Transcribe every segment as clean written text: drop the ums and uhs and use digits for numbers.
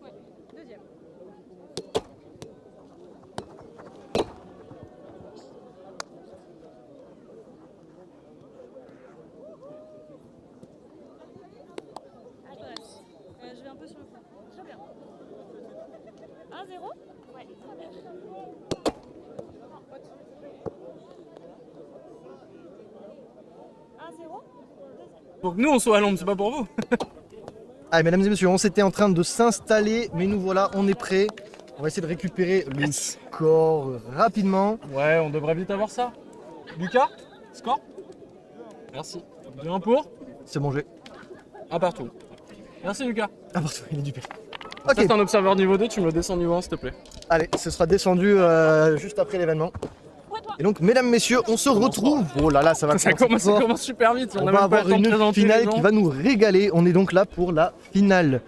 Ouais. Deuxième. Adresse. Je vais un peu sur le fond. Très bien. 1-0. Ouais. Très bien. 1-0. Pour que nous on soit à l'ombre, c'est pas pour vous. Allez, mesdames et messieurs, on s'était en train de s'installer, mais nous voilà, on est prêts. On va essayer de récupérer le score rapidement. Ouais, on devrait vite avoir ça. Lucas, score. Merci. 2-1 pour. C'est bon, j'ai. Un partout. Merci Lucas. Ah, pardon, il est du pire. Ça Ok, c'est un observeur niveau 2, tu me le descends niveau 1 s'il te plaît. allez, ce sera descendu juste après l'événement. Et donc, mesdames, messieurs, on se retrouve. Oh là là, ça va Ça commencer fort. commence super vite, On a va même pas avoir le temps de une présenter finale les gens. qui va nous régaler. On est donc là pour la finale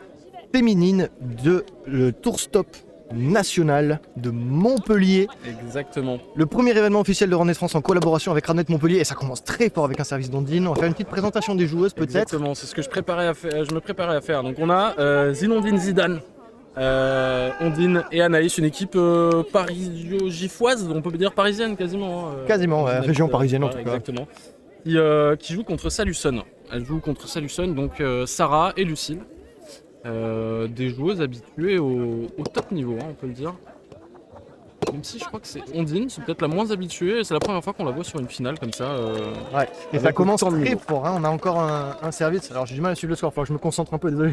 féminine de le Tour Stop national de Montpellier. Exactement. Le premier événement officiel de Runnet France en collaboration avec Runnet Montpellier. Et ça commence très fort avec un service d'Ondine. On va faire une petite présentation des joueuses peut-être. Exactement, c'est ce que je me préparais à faire. Donc on a Zinondine Zidane, Ondine et Anaïs, une équipe parisio-giffoise, on peut dire parisienne quasiment. Quasiment, ouais, région parisienne en tout cas. Exactement. Qui joue contre Saluson. Elle joue contre Saluson, donc Sarah et Lucille. Des joueuses habituées au top niveau, hein, on peut le dire. Même si je crois que c'est Ondine, c'est peut-être la moins habituée, et c'est la première fois qu'on la voit sur une finale comme ça. Ouais, et ça avec commence autant de très niveau. fort. Hein. On a encore un service. Alors j'ai du mal à suivre le score, faut que je me concentre un peu, désolé.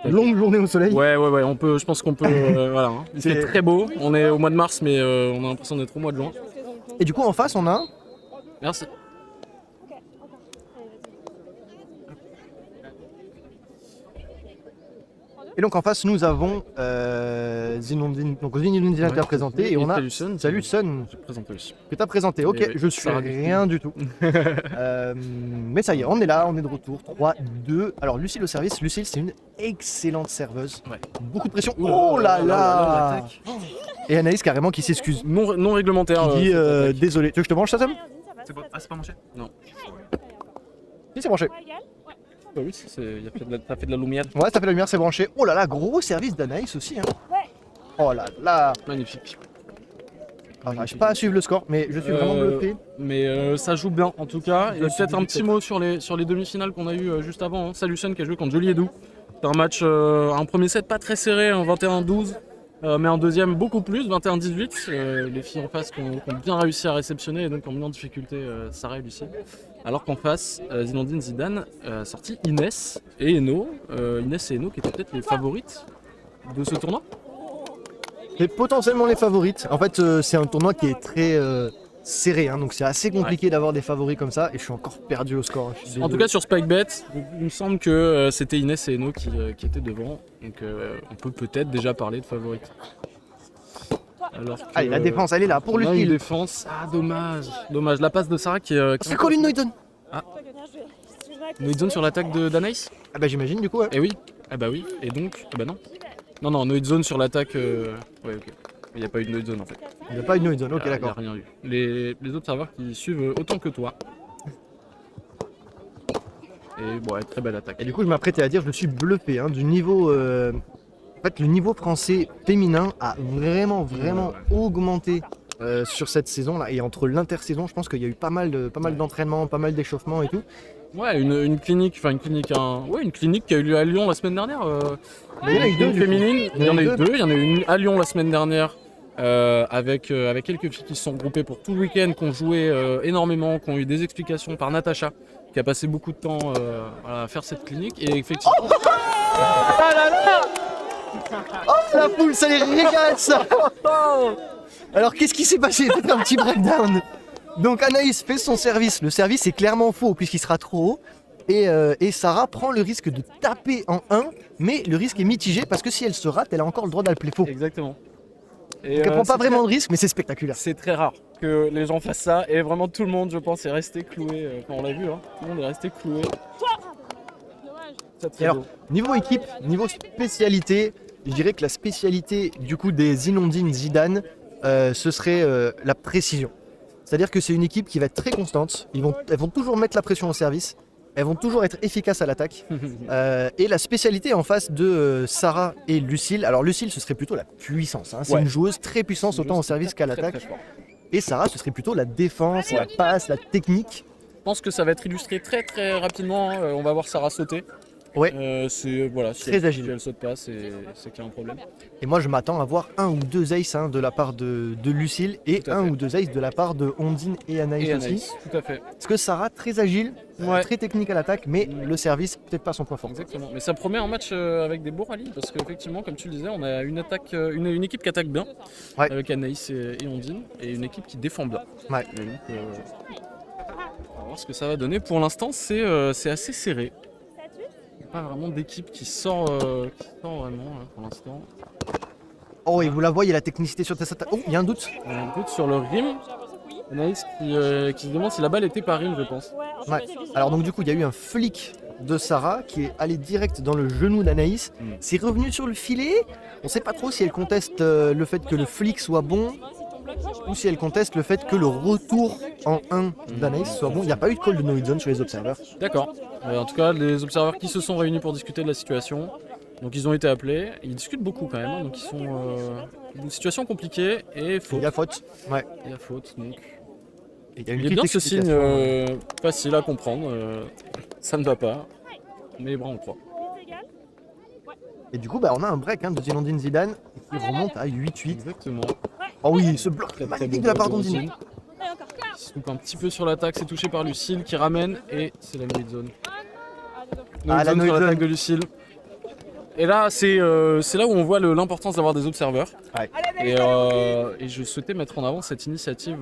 Longue journée au soleil. Ouais, je pense qu'on peut. Voilà, hein. Il fait C'est- très beau, on est au mois de mars, mais on a l'impression d'être au mois de juin. Et du coup, en face, on a. Merci. Et donc en face, nous avons Zinondine. Donc Zinondine Zidane qui a présenté. Et on a Saluson. Salut Sun Je présente aussi. que tu as présenté. Ok, Et oui, je suis Sarah rien du tout. Mais ça y est, on est là, on est de retour. 3, 2. Alors Lucille au service. Lucille, c'est une excellente serveuse. Ouais. Beaucoup de pression. Ouh Oh là là, l'attaque. Et Anaïs carrément qui s'excuse. Non réglementaire. Qui dit cette attaque. désolé. Tu veux que je te branche ça, Sam? C'est pas manché. Non. Si, c'est branché. Bah oui, t'as fait de la lumière. Ouais, ça fait la lumière, c'est branché. Oh là là, gros service d'Anaïs aussi. Hein. Oh là là. Magnifique. Alors, j'arrive pas à suivre le score, mais je suis vraiment bluffé. Mais ça joue bien en tout cas. Et Ça, c'est peut-être un petit mot sur les demi-finales qu'on a eu juste avant. Hein. Saluson qui a joué contre Jolie Edou. C'est un match, un premier set pas très serré, un 21-12. Mais un deuxième beaucoup plus, 21-18. Les filles en face qui ont bien réussi à réceptionner et donc ont mis en difficulté Sarah et Lucie. Alors qu'en face, Zinondine Zidane a sorti Inès et Eno. Inès et Eno qui étaient peut-être les favorites de ce tournoi. C'est potentiellement les favorites. En fait, c'est un tournoi qui est très serré, hein, donc c'est assez compliqué d'avoir des favoris comme ça. Et je suis encore perdu au score. Hein, je suis En tout désolé. cas sur SpikeBet, il me semble que c'était Inès et Eno qui étaient devant. Donc on peut peut-être déjà parler de favorites. Alors que, Allez, la défense, elle est là pour on a une Lucille. défense. Ah dommage. Dommage. La passe de Sarah qui C'est Colin Noyton. Noidzone sur l'attaque d'Anaïs. Ah bah j'imagine du coup. Ouais. Eh oui. Ah bah oui. Et donc, ah bah non. Non, Noidzone sur l'attaque. Ouais, ok. Il n'y a pas eu de Noidzone en fait. Il n'y a pas une Noyton. Ok, Il y a d'accord. rien eu. Les autres serveurs qui suivent autant que toi. Et bon, ouais, très belle attaque. Et du coup, je m'apprêtais à dire, je suis bluffé du niveau. En fait, le niveau français féminin a vraiment augmenté sur cette saison-là. Et entre l'intersaison, je pense qu'il y a eu pas mal d'entraînements, pas mal d'échauffements et tout. Ouais, une clinique qui a eu lieu à Lyon la semaine dernière. Mais il y en a eu deux, du coup. féminine. Il y en a eu deux. Il y en a eu une à Lyon la semaine dernière avec quelques filles qui se sont regroupées pour tout le week-end, qui ont joué énormément, qui ont eu des explications par Natacha, qui a passé beaucoup de temps à faire cette clinique. Et effectivement. Ah là là. Oh la poule, ça les régale ça. Alors qu'est-ce qui s'est passé? Peut-être un petit breakdown. Donc Anaïs fait son service. Le service est clairement faux puisqu'il sera trop haut. Et Sarah prend le risque de taper en 1, mais le risque est mitigé parce que si elle se rate, elle a encore le droit d'appeler faux. Exactement. Et, Donc elle prend pas c'est vraiment de risque, mais c'est spectaculaire. C'est très rare que les gens fassent ça et vraiment tout le monde, je pense, est resté cloué. Enfin, on l'a vu, hein, tout le monde est resté cloué. Très, très Et alors, beau. niveau équipe, niveau spécialité, je dirais que la spécialité du coup des Zinondine Zidane, ce serait la précision. C'est-à-dire que c'est une équipe qui va être très constante. Elles vont toujours mettre la pression au service. elles vont toujours être efficaces à l'attaque. Et la spécialité en face de Sarah et Lucille, alors Lucille ce serait plutôt la puissance, hein. C'est Ouais. une joueuse très puissante autant au service qu'à Très, l'attaque. très fort. Et Sarah ce serait plutôt la défense, la passe, la technique. Je pense que ça va être illustré très très rapidement. On va voir Sarah sauter. Ouais. C'est voilà, si Très elle, agile. Si elle saute pas, c'est qu'il y a un problème. Et moi je m'attends à voir un ou deux aces hein, de la part de Lucille et Tout à un fait. ou deux aces de la part de Ondine et Anaïs Et aussi. Anaïs, tout à fait. Parce que Sarah très agile, Ouais. très technique à l'attaque, mais le service peut-être pas son point fort. Exactement. Mais ça promet un match avec des beaux rallyes parce qu'effectivement, comme tu le disais, on a une attaque, une équipe qui attaque bien Ouais. avec Anaïs et Ondine et une équipe qui défend bien. Ouais. Et donc, on va voir ce que ça va donner. Pour l'instant, c'est assez serré. Il n'y a pas vraiment d'équipe qui sort vraiment là, pour l'instant. Oh et vous la voyez la technicité sur cette attaque. Oh il y a un doute. On a un doute sur le rim. Anaïs qui se demande si la balle était par rim, je pense. Ouais. Alors donc du coup il y a eu un flic de Sarah qui est allé direct dans le genou d'Anaïs. C'est revenu sur le filet. On sait pas trop si elle conteste le fait que le flic soit bon ou si elle conteste le fait que le retour en 1 d'Anaïs soit bon. Il n'y a pas eu de call de no-hit zone sur les observeurs. D'accord. En tout cas, les observateurs qui se sont réunis pour discuter de la situation. Donc ils ont été appelés. Ils discutent beaucoup quand même. Hein, donc ils sont une situation compliquée et faute. Il y a faute. Ouais. Il y a faute. Donc Et il y a une il est petite bien ce signe explication. facile à comprendre. Ça ne va pas. Mais bon, on le croit. Et du coup bah, on a un break hein, de Zinedine Zidane qui remonte à 8-8. Exactement. Oh oui, ce bloc Très, très magnifique beau de la part bloc de d'Ondine. Ondine. Il se loupe un petit peu sur l'attaque. C'est touché par Lucille qui ramène. Et c'est la no-hit zone. Ah, la No-hit zone sur no-hit l'attaque zone. de Lucille. Et là, c'est là où on voit l'importance d'avoir des observeurs. Ouais. Et je souhaitais mettre en avant cette initiative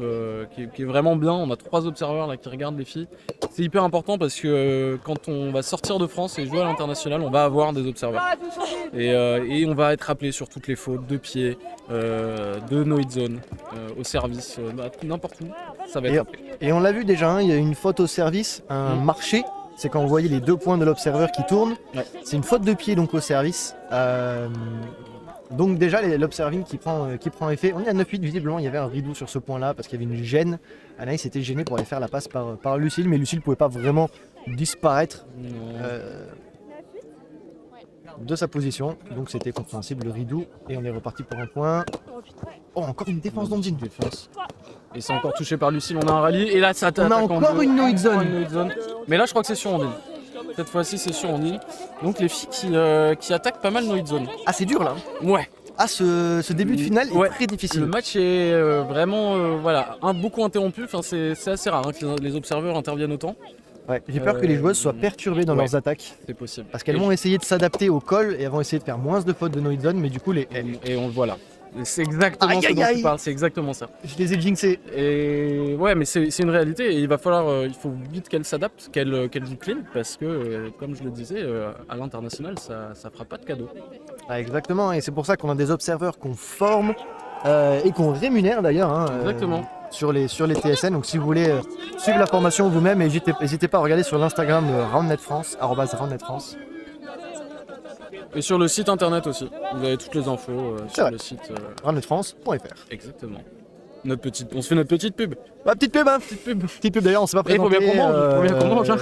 qui est vraiment bien. On a 3 observeurs là qui regardent les filles. C'est hyper important parce que quand on va sortir de France et jouer à l'international, on va avoir des observeurs. Et on va être rappelé sur toutes les fautes de pied, de no-hit zone, au service, n'importe où. Ça va être rappelé. Et on l'a vu déjà, hein, il y a une faute au service, un marché. C'est quand vous voyez les 2 points de l'observeur qui tournent. Ouais. C'est une faute de pied donc au service. Donc déjà l'observing qui prend effet. On est à 9-8, visiblement il y avait un rideau sur ce point-là parce qu'il y avait une gêne. Anaïs était gênée pour aller faire la passe par Lucille, mais Lucille ne pouvait pas vraiment disparaître Non. de sa position. Donc c'était compréhensible le rideau. Et on est reparti pour un point. Oh encore une défense d'Ondine. Défense. Et c'est encore touché par Lucille, on a un rallye. Et là, ça On a attaque en encore deux. une no-hit zone. Encore une no-hit zone. Mais là, je crois que c'est sur Ondine. Cette fois-ci, c'est sur Ondine. Donc les filles qui attaquent pas mal no-hit zone. Ah c'est dur là. Ouais. Ah ce début de finale Ouais. est très difficile. Le match est vraiment voilà, beaucoup interrompu. Enfin, c'est assez rare hein, que les observeurs interviennent autant. Ouais, j'ai peur que les joueuses soient perturbées dans ouais. leurs attaques. C'est possible. Parce qu'elles vont essayer de s'adapter au call et elles vont essayer de faire moins de fautes de no-hit zone, mais du coup Et on le voit là. C'est exactement Aïe, ce aïe, dont tu aïe. parles. C'est exactement ça. je les ai jinxées. Et ouais, mais c'est une réalité. Et il va falloir, il faut vite qu'elles s'adaptent, qu'elles y clean, parce que, comme je le disais, à l'international, ça fera pas de cadeau. Ah, exactement, et c'est pour ça qu'on a des observeurs qu'on forme et qu'on rémunère d'ailleurs hein, Exactement. sur les TSN. Donc si vous voulez suivre la formation vous-même, n'hésitez pas à regarder sur l'Instagram @roundnetfrance. Et sur le site internet aussi. Vous avez toutes les infos sur vrai. le site. roundnetfrance.fr. Exactement. On se fait notre petite pub. Petite pub, hein. Petite pub d'ailleurs, on s'est pas Et faut présenté. bien qu'on mange, hein.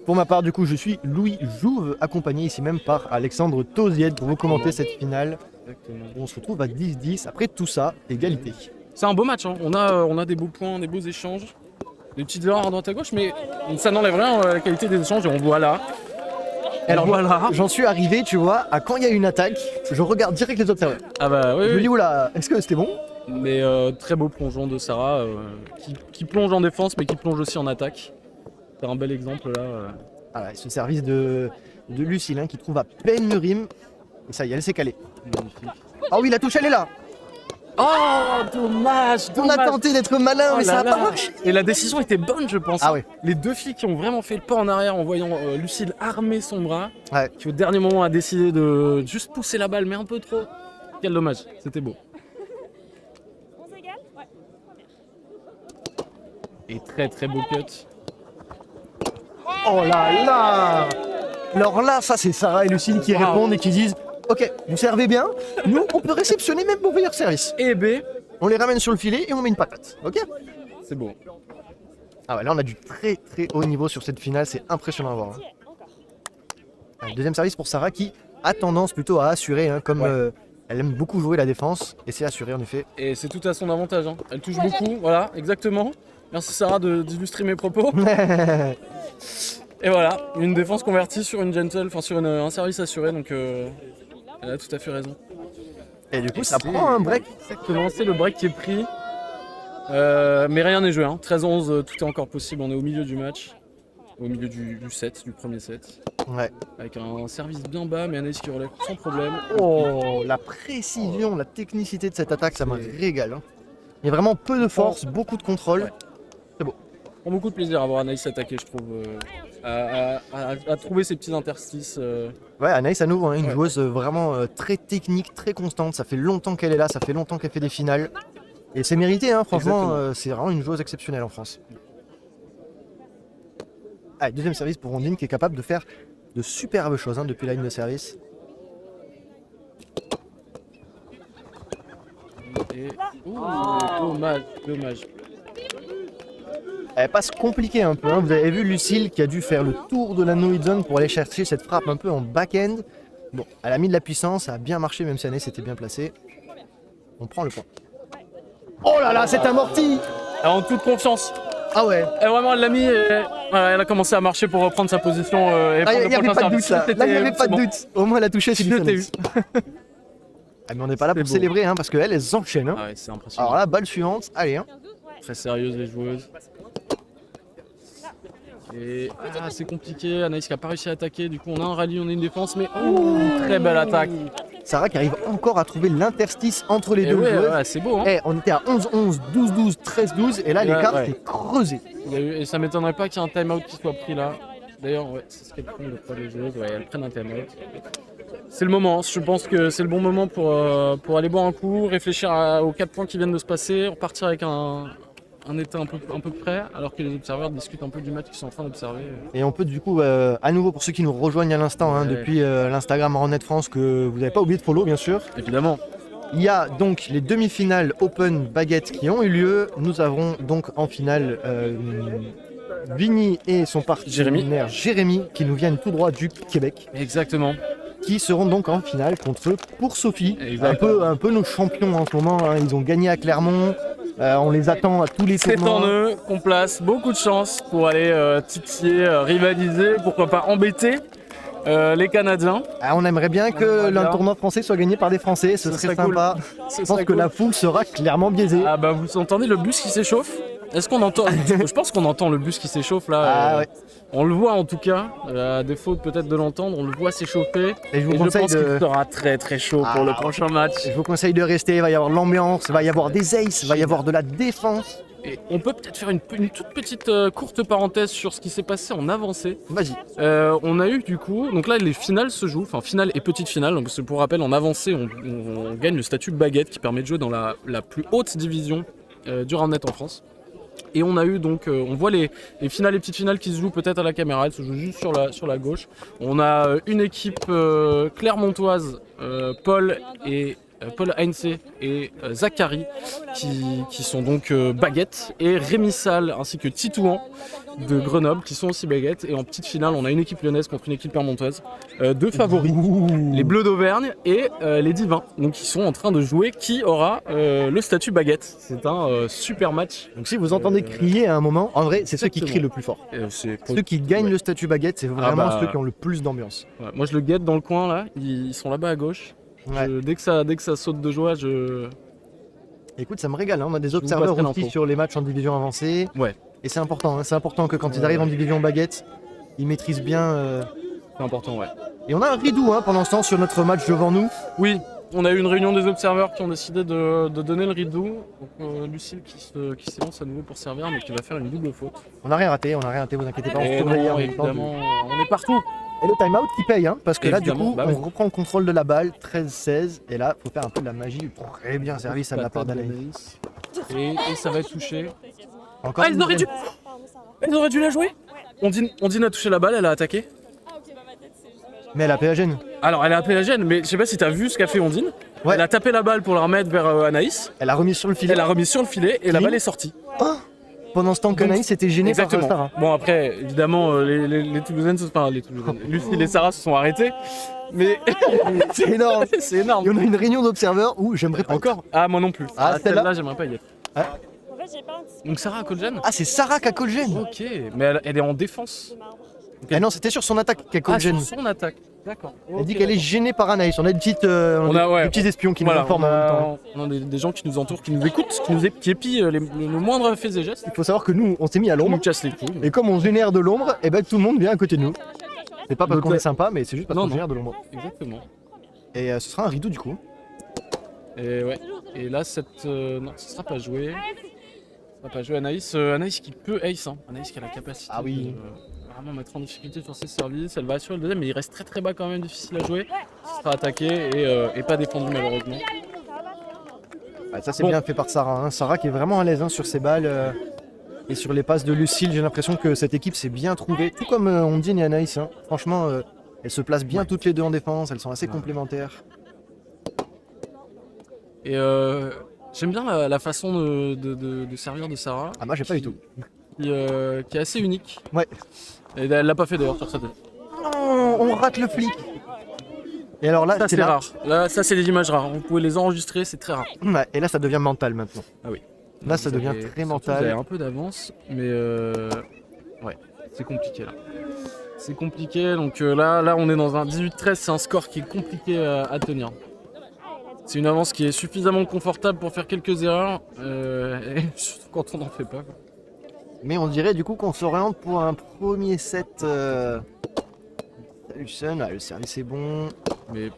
Pour ma part, du coup, je suis Louis Jouve, accompagné ici même par Alexandre Tauzied pour vous commenter cette finale. Exactement. On se retrouve à 10-10. Après tout ça, égalité. C'est un beau match. Hein. On a des beaux points, des beaux échanges, des petites erreurs à droite à gauche, mais ça n'enlève rien à la qualité des échanges. Et on voit là. Alors voilà. j'en suis arrivé, tu vois, à quand il y a une attaque, je regarde direct les observeurs. Ah bah oui. Je me oui. dis, oula, est-ce que c'était bon? Mais très beau plongeon de Sarah qui plonge en défense mais qui plonge aussi en attaque. C'est un bel exemple là. Voilà, ce service de Lucille hein, qui trouve à peine le rim. Et ça y est, elle s'est calée. Magnifique. Ah oui, la touche, elle est là. Oh dommage, On a tenté d'être malin, Oh mais ça là n'a pas là. marché. Et la décision était bonne je pense. Ah ouais. Les deux filles qui ont vraiment fait le pas en arrière en voyant Lucille armer son bras, Ouais. qui au dernier moment a décidé de juste pousser la balle mais un peu trop. Quel dommage, c'était beau. On s'égale. Ouais. Et très beau cut. Oh là là. Alors là, ça c'est Sarah et Lucille qui Wow. répondent et qui disent, ok, vous servez bien, nous on peut réceptionner même pour meilleur service. Et B, On les ramène sur le filet et on met une patate, ok? c'est beau. Ah ouais, là on a du très très haut niveau sur cette finale, c'est impressionnant à voir. Hein. Encore. Allez, deuxième service pour Sarah qui a tendance plutôt à assurer, hein, comme elle aime beaucoup jouer la défense, et c'est assuré en effet. Et c'est tout à son avantage. Hein. Elle touche beaucoup, voilà, exactement. Merci Sarah d'illustrer mes propos. Et voilà, une défense convertie sur une gentle, enfin sur un service assuré, donc elle a tout à fait raison. Et du coup, ça prend un break. Exactement, c'est le break qui est pris. Mais rien n'est joué, hein. 13-11, tout est encore possible, on est au milieu du match. Au milieu du set, du premier set. Ouais. Avec un service bien bas, mais Anaïs qui relève sans problème. Oh, la précision, la technicité de cette attaque, ça me régale. Hein. Il y a vraiment peu de force, beaucoup de contrôle. Ouais. C'est beau. Prend beaucoup de plaisir à voir Anaïs attaquer, je trouve. À trouver ces petits interstices. Ouais, Anaïs à nouveau, hein, une Ouais. joueuse vraiment très technique, très constante. Ça fait longtemps qu'elle est là, ça fait longtemps qu'elle fait des finales. Et c'est mérité, hein, franchement, c'est vraiment une joueuse exceptionnelle en France. Allez, deuxième service pour Ondine qui est capable de faire de superbes choses hein, depuis la ligne de service. Et... Ouh, dommage. Elle passe compliquée un peu. Hein. Vous avez vu Lucille qui a dû faire le tour de la no-hit zone pour aller chercher cette frappe un peu en back-end. Bon, elle a mis de la puissance, ça a bien marché même si Anaïs était bien placée. On prend le point. Oh là là, c'est amorti! Alors, en toute confiance. Ah ouais. Et vraiment, elle l'a mis et voilà, elle a commencé à marcher pour reprendre sa position et Ah, prendre il le n'y avait prochain pas de doute service. là. Là, il n'y avait C'est pas de bon. doute. Au moins, elle a touché, c'est du Je t'ai Anaïs. Ah, mais on n'est pas là pour beau. célébrer hein, parce qu'elles, elles s'enchaînent. Hein. Ah ouais, c'est impressionnant. Alors là, balle suivante. Allez. Hein. Très sérieuse les joueuses. Et c'est compliqué, Anaïs qui n'a pas réussi à attaquer, du coup on a un rallye, on a une défense, mais très belle attaque. Sarah qui arrive encore à trouver l'interstice entre les Et deux ouais, joueuses. ouais, c'est beau hein. Eh, on était à 11-11, 12-12, 13-12 et là l'écart ouais. est creusé. Et ça m'étonnerait pas qu'il y ait un time-out qui soit pris là. D'ailleurs, ouais, c'est ce qu'elles prennent, les joueuses, ouais, elles prennent un time-out. C'est le moment, je pense que c'est le bon moment pour aller boire un coup, réfléchir aux 4 points qui viennent de se passer, repartir avec un état un peu prêt, alors que les observateurs discutent un peu du match qu'ils sont en train d'observer. Et on peut du coup, à nouveau pour ceux qui nous rejoignent à l'instant, hein, Ouais. depuis l'Instagram Hornet France que vous n'avez pas oublié de follow bien sûr. Évidemment. Il y a donc les demi-finales Open Baguette qui ont eu lieu. Nous avons donc en finale Vinny et son partenaire Jérémy qui nous viennent tout droit du Québec. Exactement. Qui seront donc en finale contre Pour Sophie. Exactement. Un peu nos champions en ce moment. Hein. Ils ont gagné à Clermont. On les attend à tous les C'est tournois. en eux qu'on place beaucoup de chance pour aller titiller, rivaliser, pourquoi pas embêter les Canadiens. Ah, on aimerait bien que l'un tournoi français soit gagné par des Français, ce serait sympa. Je pense que la foule sera clairement biaisée. Ah bah vous entendez le bus qui s'échauffe? Est-ce qu'on entend? Je pense qu'on entend le bus qui s'échauffe là. Ah ouais. On le voit en tout cas, à défaut peut-être de l'entendre, on le voit s'échauffer. Et je vous Et je conseille pense de... qu'il sera très très chaud pour le prochain match. Je vous conseille de rester, il va y avoir de l'ambiance, il va y avoir des aces, il va y avoir de la défense. Et on peut peut-être faire une toute petite courte parenthèse sur ce qui s'est passé en avancée. Vas-y. On a eu du coup, donc là les finales se jouent, enfin finale et petite finale, donc, parce que pour rappel en avancée on gagne le statut baguette qui permet de jouer dans la plus haute division du roundnet en France. Et on a eu donc, on voit les finales et petites finales qui se jouent peut-être à la caméra, elles se jouent juste sur la gauche. On a une équipe clermontoise, Paul Heinze et Zachary qui sont donc baguettes, et Rémi Salle ainsi que Titouan de Grenoble qui sont aussi baguettes. Et en petite finale on a une équipe lyonnaise contre une équipe clermontoise, deux favoris, les Bleus d'Auvergne et les Divins, donc ils sont en train de jouer qui aura le statut baguette. C'est un super match. Donc si vous entendez crier à un moment, en vrai c'est ceux qui Exactement. crient le plus fort. C'est Ceux qui gagnent le statut baguette, c'est vraiment ceux qui ont le plus d'ambiance. Ouais, moi je le guette dans le coin là, ils sont là-bas à gauche. Ouais. Dès que ça saute de joie, Écoute, ça me régale, hein. On a des vous observateurs passerai aussi l'info. sur les matchs en division avancée. Ouais. Et c'est important, hein. C'est important que quand ils arrivent en division baguette, ils maîtrisent bien. c'est important, ouais. Et on a un ridou hein, pendant ce temps sur notre match devant nous. Oui, on a eu une réunion des observateurs qui ont décidé de donner le rideau. Donc Lucille qui s'élance à nouveau pour servir, mais qui va faire une double faute. On n'a rien raté, vous inquiétez pas, on se Et surveille non, en même temps. évidemment, on est partout. Et le time-out qui paye, hein, parce que là, du Évidemment, coup, bah on oui. reprend le contrôle de la balle, 13-16, et là, il faut faire un peu de la magie. Très bien servi, ça de la part d'Anaïs. Et ça va être touché. Encore Ah, une ils auraient dû, Pardon, Sarah. ils auraient dû la jouer. Ondine a touché la balle, elle a attaqué. Ah, ok, bah ma tête, c'est juste ma jambe. Mais elle a PAGN. Alors elle a appelé la gêne, mais je sais pas si t'as vu ce qu'a fait Ondine. Ouais. Elle a tapé la balle pour la remettre vers Anaïs. Elle a remis sur le filet. Elle a remis sur le filet et la Clean. balle est sortie. Oh, pendant ce temps qu'Anaïs était gênée par Exactement. Sarah. Bon après, évidemment, les Toulousaines, enfin les Toulousaines, Lucille et Sarah se sont arrêtés, mais C'est énorme. c'est énorme. Et on a une réunion d'observeurs où j'aimerais pas. Encore? Ah moi non plus. Ah, celle-là j'aimerais pas y être. En fait, j'ai pas un petit Donc Sarah Koljan. Ah, c'est Sarah qui a call gêne. Ok, mais elle est en défense. marbre. Ah non, c'était sur son attaque qu'elle call Ah, gêne. sur son attaque. D'accord. Elle dit qu'elle est gênée par Anaïs. On a des petites, des petits espions qui nous informent en même temps. on a des gens qui nous entourent, qui nous écoutent, qui épient le moindre fait et geste. Il faut savoir que nous, on s'est mis à On nous l'ombre. casse les couilles. Et comme on génère de l'ombre, et ben tout le monde vient à côté de nous. C'est pas parce Donc, qu'on est sympa, mais c'est juste parce non, qu'on non. génère de l'ombre. Exactement. Et ce sera un rideau du coup. Et ouais. Et là, non, ce sera pas joué. Ce sera pas joué. Anaïs qui peut ace. Hein. Anaïs qui a la capacité Ah oui. de vraiment mettre en difficulté sur ses services. Elle va assurer le deuxième, mais il reste très très bas quand même, difficile à jouer. Ce sera attaqué et pas défendu malheureusement. Ouais, ça c'est Bon. bien fait par Sarah. Hein. Sarah qui est vraiment à l'aise sur ses balles et sur les passes de Lucille. J'ai l'impression que cette équipe s'est bien trouvée. Tout comme Ondine et Anaïs. Hein. Franchement, elles se placent bien toutes les deux en défense. Elles sont assez complémentaires. Et j'aime bien la façon de servir de Sarah, Ah moi j'ai pas du tout. qui est assez unique. Ouais. Et elle l'a pas fait d'ailleurs sur sa tête. Non, on rate le flic. Et alors là, Ça c'est c'est là. rare. Là, ça c'est des images rares. Vous pouvez les enregistrer, c'est très rare. Ouais, et là ça devient mental maintenant. Ah oui. Là ça Vous devient avez- très surtout, Vous avez mental. un peu d'avance, mais ouais, c'est compliqué là. C'est compliqué, donc là on est dans un 18-13, c'est un score qui est compliqué à tenir. C'est une avance qui est suffisamment confortable pour faire quelques erreurs, et surtout quand on n'en fait pas. Quoi. Mais on dirait du coup qu'on s'oriente pour un premier set. Salut Sun, ah, le service est bon. Mais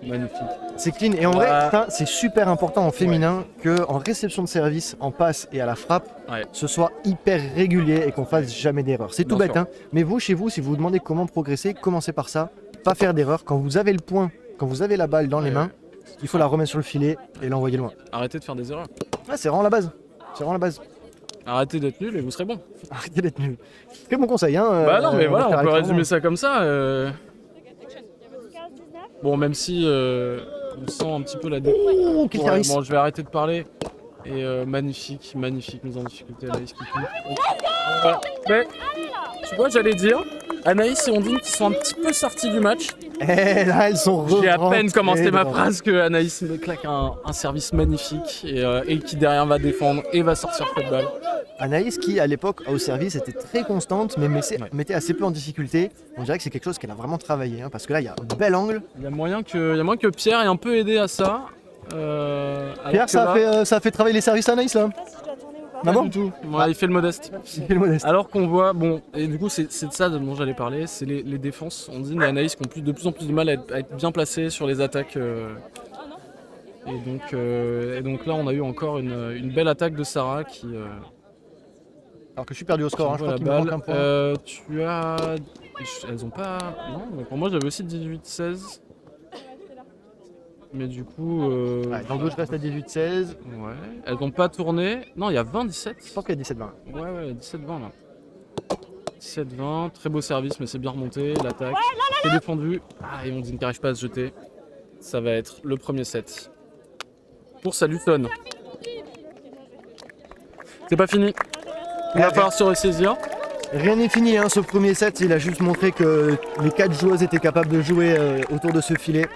magnifique. C'est clean. Et en vrai, Ah. ça, c'est super important en féminin que en réception de service, en passe et à la frappe, Ouais. ce soit hyper régulier et qu'on fasse jamais d'erreur. C'est tout Bien bête, sûr. hein. Mais vous, chez vous, si vous vous demandez comment progresser, commencez par ça. Pas faire d'erreur. Quand vous avez le point, quand vous avez la balle dans les Ouais. mains, il faut la remettre sur le filet et l'envoyer loin. Arrêtez de faire des erreurs. Ouais, c'est vraiment la base. C'est vraiment la base. Arrêtez d'être nul et vous serez bon. Arrêtez d'être nul. Très bon conseil, hein. Bah non, mais voilà, va faire on peut avec résumer ça. ça comme ça. 15-19. Bon, même si on sent un petit peu la Oh, quel Ouais, service. bon, je vais arrêter de parler. Et magnifique, mise en difficulté Anaïs qui touche. Voilà. Mais tu vois, j'allais dire, Anaïs et Ondine qui sont un petit peu sortis du match. Eh, là, elles sont J'ai à peine rentrées commencé ma dedans. phrase que Anaïs me claque un service magnifique et qui derrière va défendre et va sortir cette balle. Anaïs qui à l'époque au service était très constante mais Ouais. mettait assez peu en difficulté. On dirait que c'est quelque chose qu'elle a vraiment travaillé hein, parce que là il y a un bel angle. Il y a moyen que Pierre ait un peu aidé à ça. Alors Pierre que ça, là, ça a fait travailler les services Anaïs là. Je sais pas si je dois tourner ou pas. Ah pas bon du tout. Ouais, il fait le modeste. C'est le modeste. Alors qu'on voit, bon, et du coup c'est de ça dont j'allais parler, c'est les défenses. Ondine et Anaïs qui ont de plus en plus de mal à être bien placées sur les attaques. Et donc là on a eu encore une belle attaque de Sarah qui Alors que je suis perdu au score, hein, je envoie crois la qu'il me manque un balle. point. Tu as... Elles ont pas... Non, mais pour moi j'avais aussi 18-16. Mais du coup... Ouais, dans le dos je reste à 18-16. Ouais, elles n'ont pas tourné. Non, il y a 20-17. Je pense qu'il y a 17-20. Ouais, 17-20 là. 17-20, très beau service, mais c'est bien remonté. L'attaque, c'est défendu. Ah, et Ondine qui n'arrive pas à se jeter. Ça va être le premier set. Pour Saluton. C'est pas fini. Il va falloir se ressaisir. Rien n'est fini, hein, ce premier set, il a juste montré que les 4 joueuses étaient capables de jouer autour de ce filet.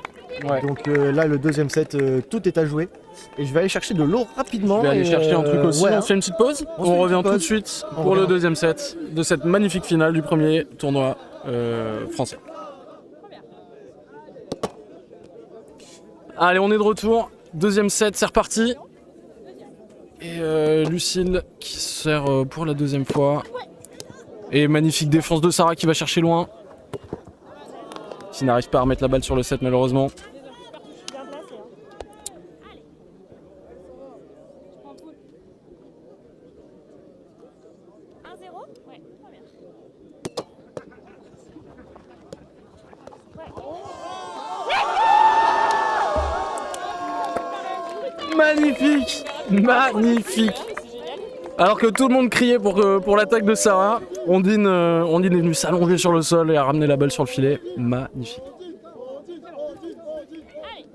Ouais. Donc là, le deuxième set, tout est à jouer. Et je vais aller chercher de l'eau rapidement. Je vais aller et, chercher un truc aussi. ouais, On hein. se fait une petite pause. On se fait On une revient petite tout de pause. suite On pour le revient. deuxième set de cette magnifique finale du premier tournoi français. Allez, on est de retour. Deuxième set, c'est reparti. Et Lucille qui sert pour la deuxième fois. Et magnifique défense de Sarah qui va chercher loin. Qui n'arrive pas à remettre la balle sur le set malheureusement. Je suis bien placée. Hein. Je prends tout. 1-0. Ouais, très bien. Magnifique, magnifique. Alors que tout le monde criait pour l'attaque de Sarah, Ondine est venue s'allonger sur le sol et a ramené la balle sur le filet. Magnifique. Allez.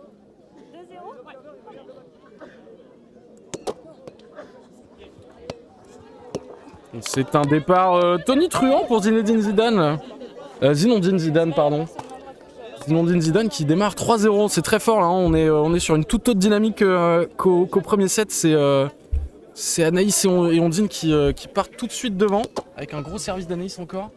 2-0. Ouais. C'est un départ tonitruant pour Zinedine Zidane. Zinedine Zidane, pardon. Zinedine Zidane qui démarre 3-0. C'est très fort là, hein. On est sur une toute autre dynamique qu'au premier set. C'est Anaïs et Ondine qui partent tout de suite devant, avec un gros service d'Anaïs encore.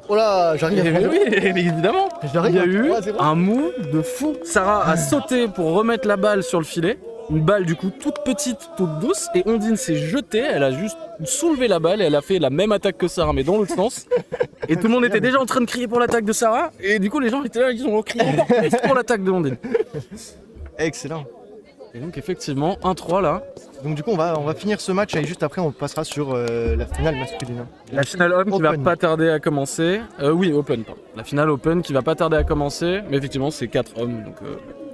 Oh là, j'arrive à Oui, évidemment. Il y a eu 3-0. un move de fou. Sarah a sauté pour remettre la balle sur le filet. Une balle du coup toute petite, toute douce. Et Ondine s'est jetée, elle a juste soulevé la balle et elle a fait la même attaque que Sarah, mais dans l'autre sens. Et tout le monde était déjà en train de crier pour l'attaque de Sarah. Et du coup, les gens étaient là, ils ont crié encore plus pour l'attaque de Ondine. Excellent. Et donc, effectivement, 1-3 là. Donc du coup, on va finir ce match et juste après, on passera sur la finale masculine. La finale homme qui va Open. pas tarder à commencer. Oui, open, pardon. La finale open qui va pas tarder à commencer. Mais effectivement, c'est 4 hommes. Donc,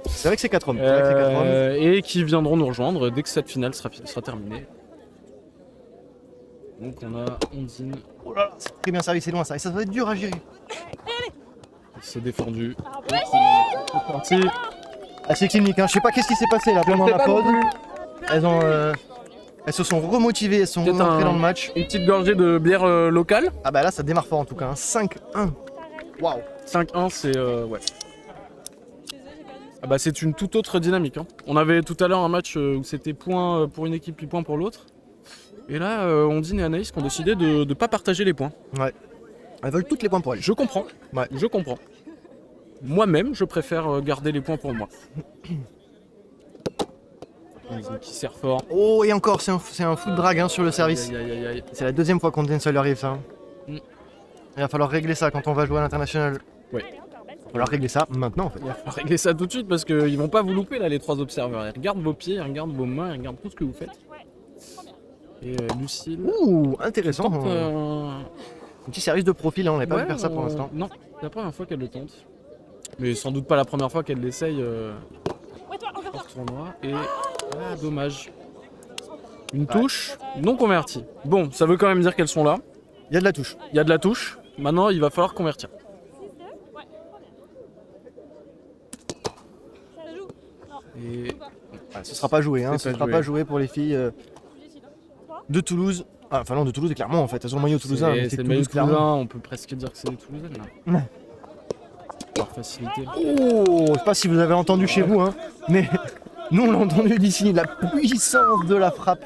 C'est vrai que c'est 4 hommes. C'est vrai que c'est 4 hommes. et qui viendront nous rejoindre dès que cette finale sera terminée. Donc on a Ondine Oh là là, c'est très bien servi, c'est loin ça. Et ça va être dur à gérer. qui s'est défendue. C'est parti. Assez clinique, hein. Je sais pas qu'est-ce qui s'est passé là pendant la pause. Elles se sont remotivées, elles sont Peut-être rentrées dans le match. Une petite gorgée de bière locale. Ah bah là, ça démarre fort en tout cas. Hein. 5-1. Waouh. 5-1, c'est ouais. Ah bah c'est une toute autre dynamique. Hein. On avait tout à l'heure un match où c'était point pour une équipe puis point pour l'autre. Et là, Ondine et Anaïs qui ont décidé de ne pas partager les points. Ouais. Elles veulent toutes les points pour elles. Je comprends. Ouais. Je comprends. Moi-même, je préfère garder les points pour moi. Ondine qui sert fort. Oh, et encore, c'est un fou de drague hein, sur le service. Aïe, aïe, aïe, aïe. C'est la deuxième fois qu'on ça lui arrive ça. Mm. Il va falloir régler ça quand on va jouer à l'international. Ouais. Il va falloir régler ça maintenant en fait. Il va falloir régler ça tout de suite parce qu'ils vont pas vous louper là les trois observeurs. Ils regardent vos pieds, ils regardent vos mains, ils regardent tout ce que vous faites. Et Lucille Ouh, intéressant. tente, Un petit service de profil, hein, on n'avait pas vu faire ça pour l'instant. Non, c'est la première fois qu'elle le tente. Mais sans doute pas la première fois qu'elle l'essaye hors tournoi. Et ah, dommage. Une touche non convertie. Bon, ça veut quand même dire qu'elles sont là. Il y a de la touche. Il y a de la touche. Maintenant, il va falloir convertir. Et Ce sera pas joué, hein, C'est ce pas sera joué. pas joué pour les filles de Toulouse. Ah, enfin non, de Toulouse et Clermont en fait. Elles ont le maillot toulousain. mais c'est le maillot Toulouse-Clermont. toulousain, on peut presque dire que c'est des Toulousaines là. Ouais. Par facilité. Oh, je sais pas si vous avez entendu chez vous, hein, mais nous on l'a entendu d'ici, la puissance de la frappe.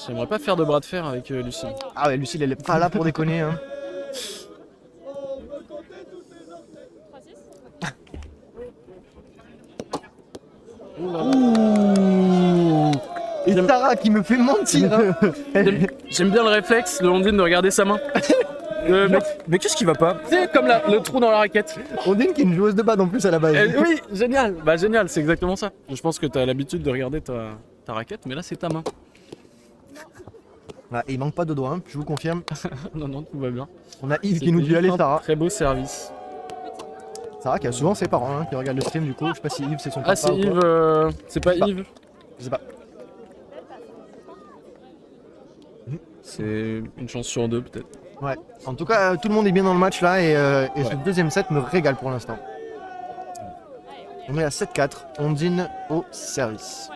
J'aimerais pas faire de bras de fer avec Lucille. Ah ouais, Lucille elle est pas là pour déconner. Hein. Ouh. Et Sarah qui me fait mentir. Hein. J'aime bien le réflexe de Ondine de regarder sa main. Mais qu'est-ce qui va pas? C'est comme le trou dans la raquette. Ondine qui est une joueuse de bad en plus à la base. Oui, génial. Bah génial, c'est exactement ça. Je pense que tu as l'habitude de regarder ta raquette, mais là c'est ta main. Ah, et il manque pas de doigts, hein, je vous confirme. Non, tout va bien. On a Yves qui nous dit allez Sarah. Très beau service. Sarah qui a souvent ses parents hein, qui regardent le stream du coup. Je sais pas si Yves c'est son papa. Ah c'est ou quoi. Yves, c'est pas Je sais pas. Yves. Je sais pas. C'est une chance sur deux peut-être. Ouais. En tout cas, tout le monde est bien dans le match là et ce Ouais. deuxième set me régale pour l'instant. On est à 7-4. Ondine au service.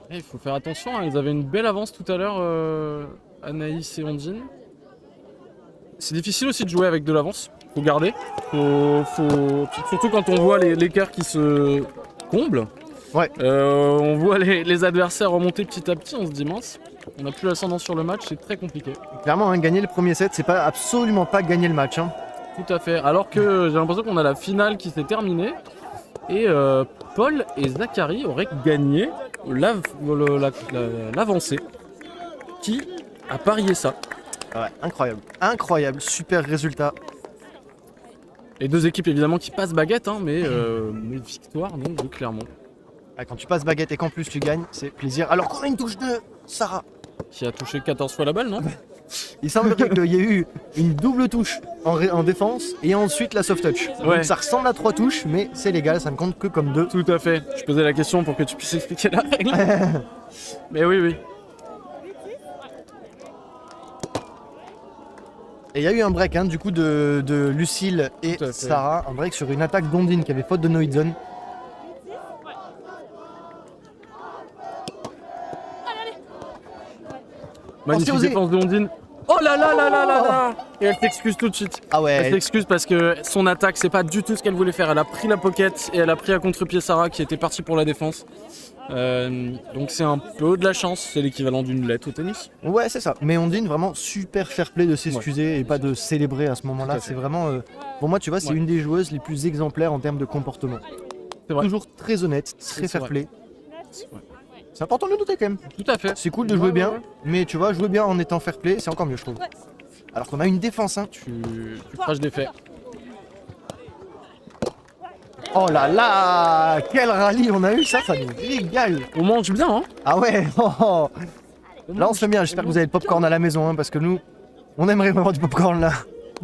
Mais il faut faire attention, hein, elles avaient une belle avance tout à l'heure, Anaïs et Ondine. C'est difficile aussi de jouer avec de l'avance, faut garder. Surtout quand on voit l'écart qui se comble. Ouais. On voit les adversaires remonter petit à petit, on se dit mince, on n'a plus l'ascendant sur le match, c'est très compliqué. Clairement, hein, gagner le premier set, c'est pas absolument pas gagner le match. Hein. Tout à fait, alors que j'ai l'impression qu'on a la finale qui s'est terminée. Et Paul et Zachary auraient gagné l'avancée. Qui a parié ça? Ouais, incroyable. Incroyable, super résultat. Les deux équipes évidemment qui passent baguette, hein, mais victoire donc de Clermont. Ouais, quand tu passes baguette et qu'en plus tu gagnes, c'est plaisir. Alors qu'on a une touche de Sarah. Qui a touché 14 fois la balle, non? Il semblerait qu'il y a eu une double touche en défense et ensuite la soft touch. Ouais. Donc ça ressemble à 3 touches, mais c'est légal, ça ne compte que comme 2. Tout à fait. Je posais la question pour que tu puisses expliquer la règle. Mais oui. Et il y a eu un break hein, du coup de Lucille et Tout à fait. Sarah, un break sur une attaque d'Ondine qui avait faute de no hit zone. Magnifique osé. défense de Ondine. Oh là là là là là là. Et elle s'excuse tout de suite. Ah Elle ouais. s'excuse parce que son attaque, c'est pas du tout ce qu'elle voulait faire. Elle a pris la pocket et elle a pris à contre-pied Sarah qui était partie pour la défense. Donc c'est un peu de la chance, c'est l'équivalent d'une lettre au tennis. Ouais, c'est ça. Mais Ondine, vraiment super fair play de s'excuser et pas de célébrer à ce moment-là. Tout à fait. C'est vraiment, pour moi, tu vois, c'est Ouais. une des joueuses les plus exemplaires en termes de comportement. C'est vrai. Toujours très honnête, très C'est fair vrai. play. Ouais. C'est important de le noter quand même. Tout à fait. C'est cool de Ouais, jouer ouais, bien, ouais. mais tu vois, jouer bien en étant fair play, c'est encore mieux, je trouve. Alors qu'on a une défense, hein. Tu craches des faits. Oh là là, quel rallye on a eu, ça nous régale. On mange bien, hein. Ah ouais, oh. Là on se fait bien, j'espère que vous avez le popcorn à la maison, hein, parce que nous, on aimerait vraiment du popcorn là.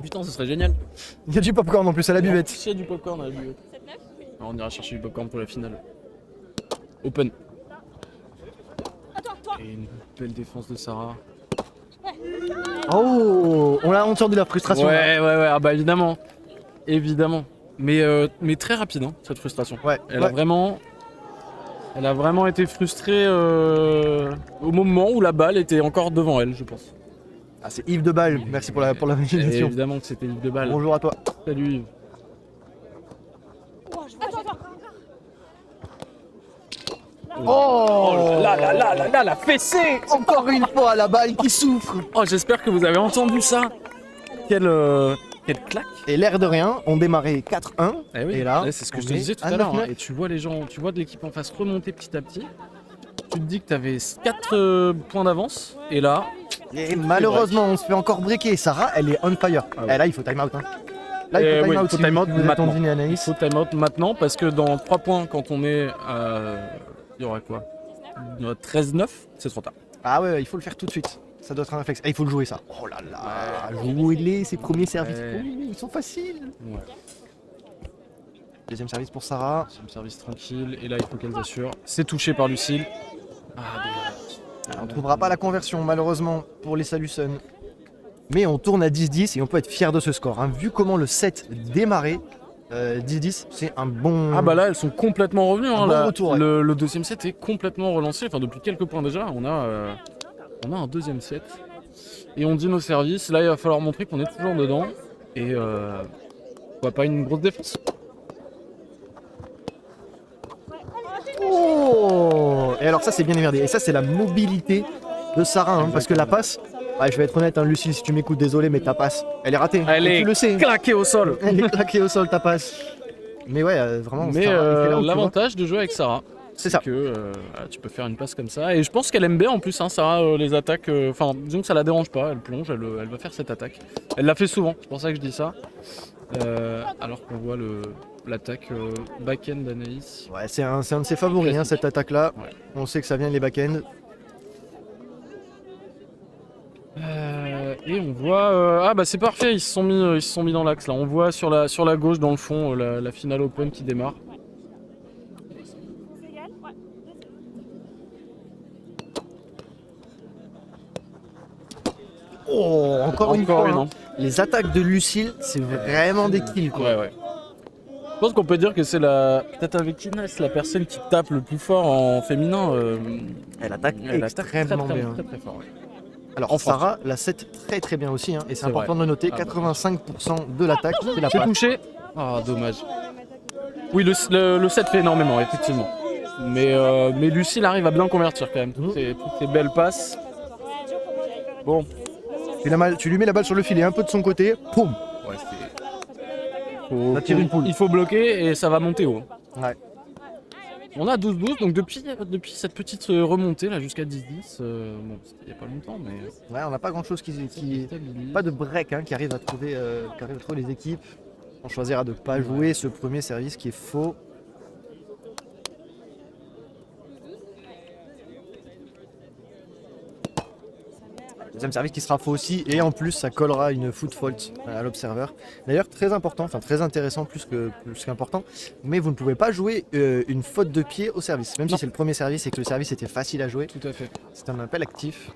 Putain, ce serait génial. Il y a du popcorn en plus à la buvette. C'est du popcorn à la buvette. Alors, on ira chercher du popcorn pour la finale. Open. Et une belle défense de Sarah. Oh, on a entendu la frustration. là. Ouais, ah bah évidemment. Évidemment. Mais très rapide, hein, cette frustration. Ouais, Elle ouais. a vraiment été frustrée au moment où la balle était encore devant elle, je pense. Ah, c'est Yves de Balle, merci pour la Et validation. évidemment que c'était Yves de balle. Bonjour à toi. Salut Yves. Oh Là, la fessée. Encore une fois, la balle qui souffre. Oh, j'espère que vous avez entendu ça. Quelle claque. Et l'air de rien, on démarrait 4-1. Eh oui, Et là, c'est ce que on je te est disais tout à à l'heure. 9-9. Hein, et tu vois les gens, tu vois de l'équipe en face remonter petit à petit. Tu te dis que tu avais 4 points d'avance. Et là, Et malheureusement, on se fait encore briquer. Sarah, elle est on fire. Ah ouais. Eh, là, il faut time out. Hein. Là, il Eh faut time oui, out. il faut si time out vous êtes maintenant. Ondine et il Anaïs. faut time out maintenant parce que dans 3 points, quand on est il y aura quoi 13-9, c'est trop tard. Ah ouais, il faut le faire tout de suite. Ça doit être un réflexe. Eh, il faut le jouer ça. Oh là là, jouez-les, ces premiers services. Ouais. Oh, ils sont faciles. Ouais. Deuxième service pour Sarah. C'est un service tranquille. Et là, il faut qu'elles assurent. C'est touché par Lucille. Ah, dommage. On ne trouvera pas la conversion malheureusement pour les Saluson. Mais on tourne à 10-10 et on peut être fier de ce score. Hein. Vu comment le set démarrait, 10-10 c'est un bon... Ah bah là, elles sont complètement revenues. Un Hein, bon là. retour, ouais. Le deuxième set est complètement relancé. Enfin, depuis quelques points déjà, on a un deuxième set. Et on dit nos services. Là, il va falloir montrer qu'on est toujours dedans. Et pas une grosse défense. Oh. Et alors ça c'est bien émerdé. Et ça c'est la mobilité de Sarah. Hein, parce que la passe... Ah, je vais être honnête, hein, Lucille, si tu m'écoutes, désolé, mais ta passe, elle est ratée. Elle Et est tu le sais. claquée au sol. Elle est claquée au sol, ta passe. Mais ouais, vraiment, Mais Sarah, elle fait là où tu vois. l'avantage de jouer avec Sarah, C'est ça. que tu peux faire une passe comme ça. Et je pense qu'elle aime bien en plus, hein, Sarah, les attaques. Enfin, disons que ça la dérange pas. Elle plonge, elle va faire cette attaque. Elle l'a fait souvent, c'est pour ça que je dis ça. Alors qu'on voit l'attaque back-end d'Anaïs. Ouais, c'est un de ses favoris, hein, cette attaque-là. Ouais. On sait que ça vient les back-end. Et on voit. Ah bah c'est parfait, ils se sont mis dans l'axe là. On voit sur la gauche, dans le fond, la finale open qui démarre. C'est égal. Ouais. Oh, encore une fois. hein. Hein. Les attaques de Lucille, c'est vraiment des kills, quoi. Ouais. Je pense qu'on peut dire que c'est peut-être avec Inès, la personne qui tape le plus fort en féminin. Elle attaque Elle attaque extrêmement bien. très fort. Ouais. Alors, En Sarah la set très très bien aussi, hein, et c'est C'est important vrai. de le noter. Ah bah. 85% de l'attaque, c'est la C'est passe. touché. Ah, dommage. Oui, le set fait énormément, effectivement. Mais Lucille arrive à bien convertir quand même. Toutes ces belles passes. Bon, Tu lui mets la balle sur le filet, un peu de son côté, poum. ouais, On attire une poule. Il faut bloquer et ça va monter haut. Ouais. On a 12-12, donc depuis cette petite remontée là jusqu'à 10-10, bon, c'était il n'y a pas longtemps, mais Ouais, on n'a pas grand chose qui stabilise. pas de break hein, qui arrive à trouver les équipes. On choisira de ne pas jouer ce premier service qui est faux. Deuxième service qui sera faux aussi, et en plus ça collera une foot fault à l'observeur. D'ailleurs très important, enfin très intéressant plus qu'important, mais vous ne pouvez pas jouer une faute de pied au service. Même Non. si c'est le premier service et que le service était facile à jouer, Tout à fait. c'est un appel actif.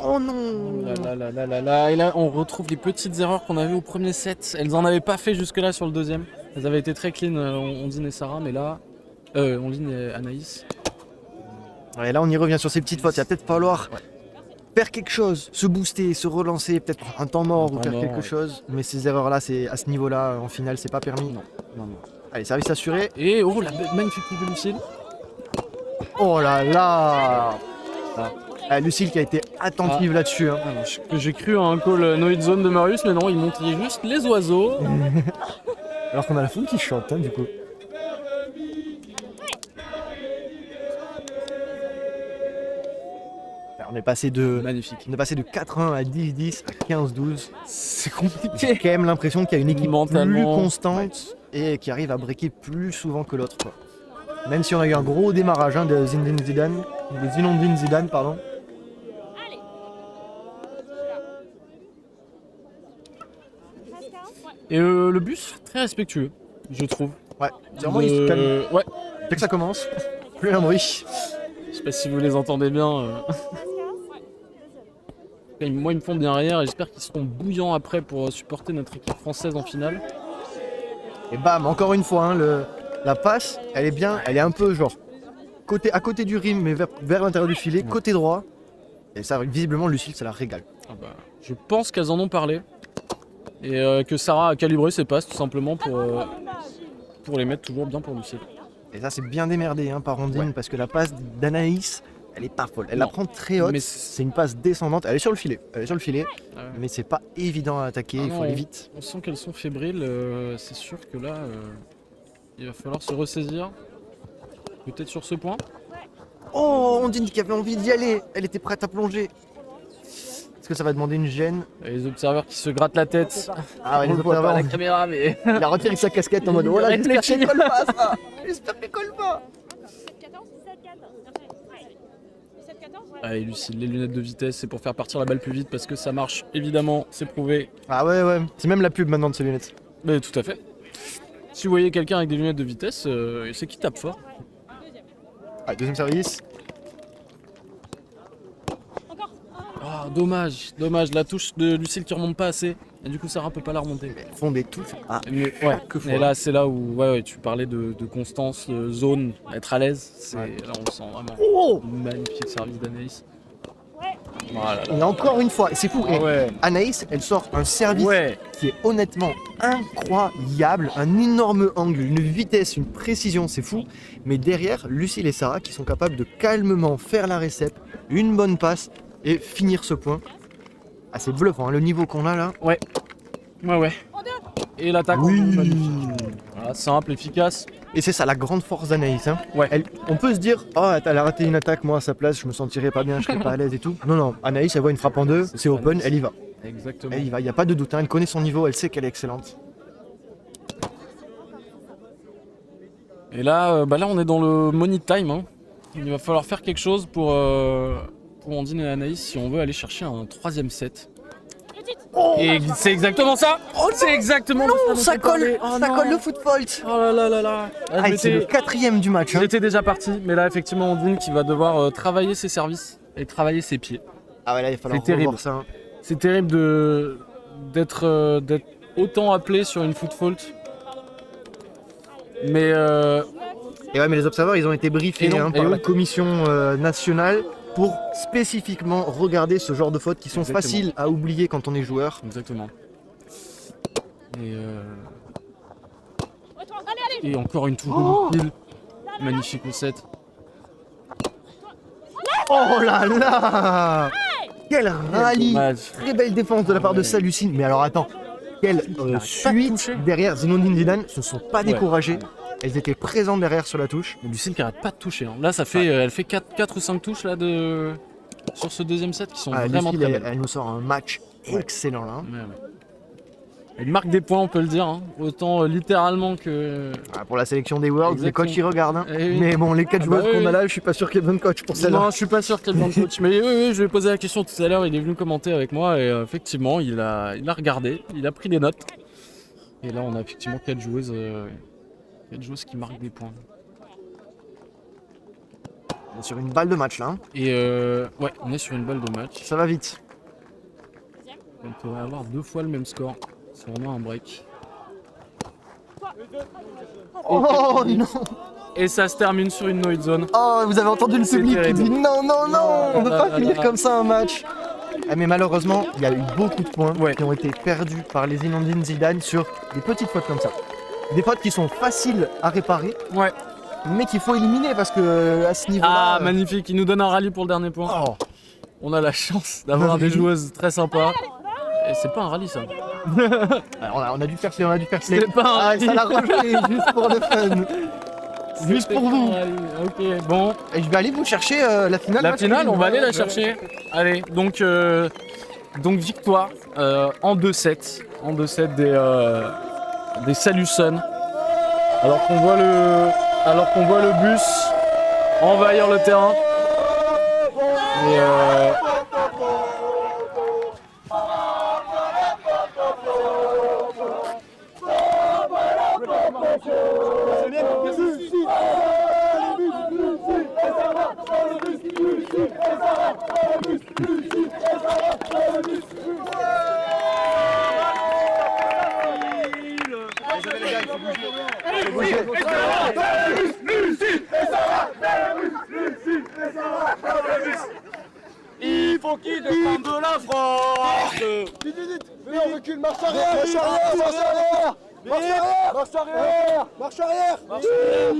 Oh non! Et là, on retrouve les petites erreurs qu'on avait au premier set. Elles en avaient pas fait jusque-là sur le deuxième. Elles avaient été très clean, Ondine et Sarah, mais là, Ondine et Anaïs. Ouais, là on y revient sur ces petites fautes, il va peut-être falloir faire quelque chose, se booster, se relancer, peut-être un temps mort ou temps faire mort, quelque ouais. chose. Mais ces erreurs-là, c'est à ce niveau-là, en finale, c'est pas permis. Non. Allez, service assuré. Et oh, la magnifique touche de Lucille. Oh là là ah, Lucille qui a été attentive là-dessus. Hein. Ah non, j'ai cru à un call no hit zone de Marius, mais non, il montait juste les oiseaux. Alors qu'on a la foule qui chante, hein, du coup. Alors, on est passé de Magnifique. 4-1 à 10-10 à 15-12. C'est J'ai compliqué. quand même l'impression qu'il y a une équipe plus Mentalement, constante et qui arrive à breaker plus souvent que l'autre. Quoi. Même si on a eu un gros démarrage hein, de Zinedine Zidane, pardon. Allez. Pascal. Ouais. Et le bus, très respectueux, je trouve. Ouais, vraiment il se calme. Ouais, Dès que ça commence, plus un bruit. je sais pas si vous les entendez bien. Pascal. Ouais. Moi, ils me font bien rire et j'espère qu'ils seront bouillants après pour supporter notre équipe française en finale. Et bam, encore une fois, hein, la passe, elle est bien, elle est un peu genre à côté du rim, mais vers l'intérieur du filet, Ouais. côté droit. Et ça, visiblement, Lucille, ça la régale. Ah bah, je pense qu'elles en ont parlé. Et que Sarah a calibré ses passes tout simplement pour les mettre toujours bien pour Lucille. Et ça, c'est bien démerdé hein, par Ondine, parce que la passe d'Anaïs, elle est pas folle. Elle la Non. prend très haute, Mais c'est une passe descendante. Elle est sur le filet, Ouais. mais c'est pas évident à attaquer, Ah il faut non. aller vite. On sent qu'elles sont fébriles, c'est sûr que là, il va falloir se ressaisir. Peut-être sur ce point. Oh, Ondine qui avait envie d'y aller, elle était prête à plonger. Est-ce que ça va demander une gêne? Et les observateurs qui se grattent la tête. Ah ouais, On les le voit pas à observateurs, la caméra, mais il a retiré sa casquette en mode oh là, j'espère Réfléchis. qu'elle colle pas ça. J'espère qu'elle colle pas. 14, 17, 14. 17, 14. Ouais. Allez Lucille, les lunettes de vitesse, c'est pour faire partir la balle plus vite parce que ça marche évidemment, c'est prouvé. Ah ouais, c'est même la pub maintenant de ces lunettes. Mais tout à fait. Si vous voyez quelqu'un avec des lunettes de vitesse, c'est qu'il tape fort. Ah, deuxième service. Encore. Ah, dommage, la touche de Lucille qui remonte pas assez. Et du coup Sarah peut pas la remonter. Elles font des touches. Ah, Mais, ouais, que et là c'est là où ouais, tu parlais de constance, de zone, être à l'aise. Ouais. Là on le sent vraiment. oh Magnifique service d'Anaïs. Ouais. Voilà. Et encore une fois, c'est fou. Ah Et ouais. Anaïs, elle sort un service Ouais. qui est honnêtement incroyable, un énorme angle, une vitesse, une précision, c'est fou. Mais derrière, Lucille et Sarah qui sont capables de calmement faire la récep, une bonne passe et finir ce point. Ah, c'est bluffant, hein, le niveau qu'on a là. Ouais. Et l'attaque. Oui. Magnifique. Voilà, simple, efficace. Et c'est ça la grande force d'Anaïs. Hein. Ouais. On peut se dire, oh, elle a raté une attaque, moi à sa place, je me sentirais pas bien, je serais pas à l'aise et tout. Non, Anaïs, elle voit une frappe en deux, c'est open, Anaïs. elle y va. Exactement. Elle y va, il n'y a pas de doute, hein, elle connaît son niveau, elle sait qu'elle est excellente. Et là, là on est dans le money time. Hein. Il va falloir faire quelque chose pour Ondine et Anaïs si on veut aller chercher un troisième set. Le titre. Et c'est exactement ça. C'est exactement ça dont ça on colle, parlait. Oh ça non. colle le foot fault. Oh là là là là. Ah, Ah, c'est le quatrième du match. Hein. J'étais déjà parti, mais là effectivement Ondine qui va devoir travailler ses services et travailler ses pieds. Ah ouais, là il va falloir C'est terrible. revoir ça. Hein. C'est terrible d'être autant appelé sur une foot fault. Mais Et ouais, mais les observateurs, ils ont été briefés Et non, hein, et par oui. la commission nationale pour spécifiquement regarder ce genre de fautes qui sont Exactement. faciles à oublier quand on est joueur. exactement. Et, Retour. Allez, allez. et encore une touche de Lucille. Magnifique au 7. Oh là là Quel rallye! Dommage. Très belle défense de la part de Salucine. Mais alors attends, quelle Il a pas suite touché. derrière Zinedine Zidane, se sont pas Ouais. découragés. Elles étaient présentes derrière sur la touche. Mais Lucille qui arrête pas de toucher. Hein. Là ça fait, elle fait 4 ou 5 touches là, sur ce deuxième set qui sont Ah, vraiment Lucille, très elle, belles. elle nous sort un match excellent là. Ouais, ouais. Elle marque des points on peut le dire. Hein. Autant littéralement que... Ah, pour la sélection des Worlds, les Exactement. coachs ils regardent. Hein. Eh oui. Mais bon, les 4 Ah bah joueuses qu'on oui. a là, je suis pas sûr qu'il y ait bon coach pour celle-là. Non, je suis pas sûr qu'il y ait le bon coach. Mais oui, je lui ai posé la question tout à l'heure. Il est venu commenter avec moi et effectivement, il a regardé, il a pris des notes. Et là, on a effectivement 4 joueuses qui marquent des points. On est sur une balle de match là. Hein. Et ouais, on est sur une balle de match. Ça va vite. On pourrait avoir 2 fois le même score. C'est vraiment un break. Oh non! Et ça se termine sur une no hit zone. Oh, vous avez entendu le C'est public qui terrible. dit non, non, non, on ne peut là pas là finir là. comme ça un match. Ah, mais malheureusement, il y a eu beaucoup de points Ouais. qui ont été perdus par les Zinedine Zidane sur des petites fautes comme ça. Des fautes qui sont faciles à réparer, Ouais. mais qu'il faut éliminer parce que à ce niveau-là. Ah, magnifique, il nous donne un rallye pour le dernier point. Oh. On a la chance d'avoir des joueuses très sympas. Et c'est pas un rallye ça. Alors, on a dû faire play, on a dû faire play. C'est pas un Ah, rallye. ça l'a rejoué juste pour le fun. Juste pour vous. Ok, bon. Et je vais aller vous chercher la finale. La finale, on va aller la chercher. Allez, donc victoire en 2-7. En 2-7 des Saluson. Alors qu'on voit le bus envahir le terrain. Et Il faut qu'il défende de la France. Mais on recule, marche arrière, marche arrière, marche arrière, marche arrière, marche arrière, marche arrière, marche arrière.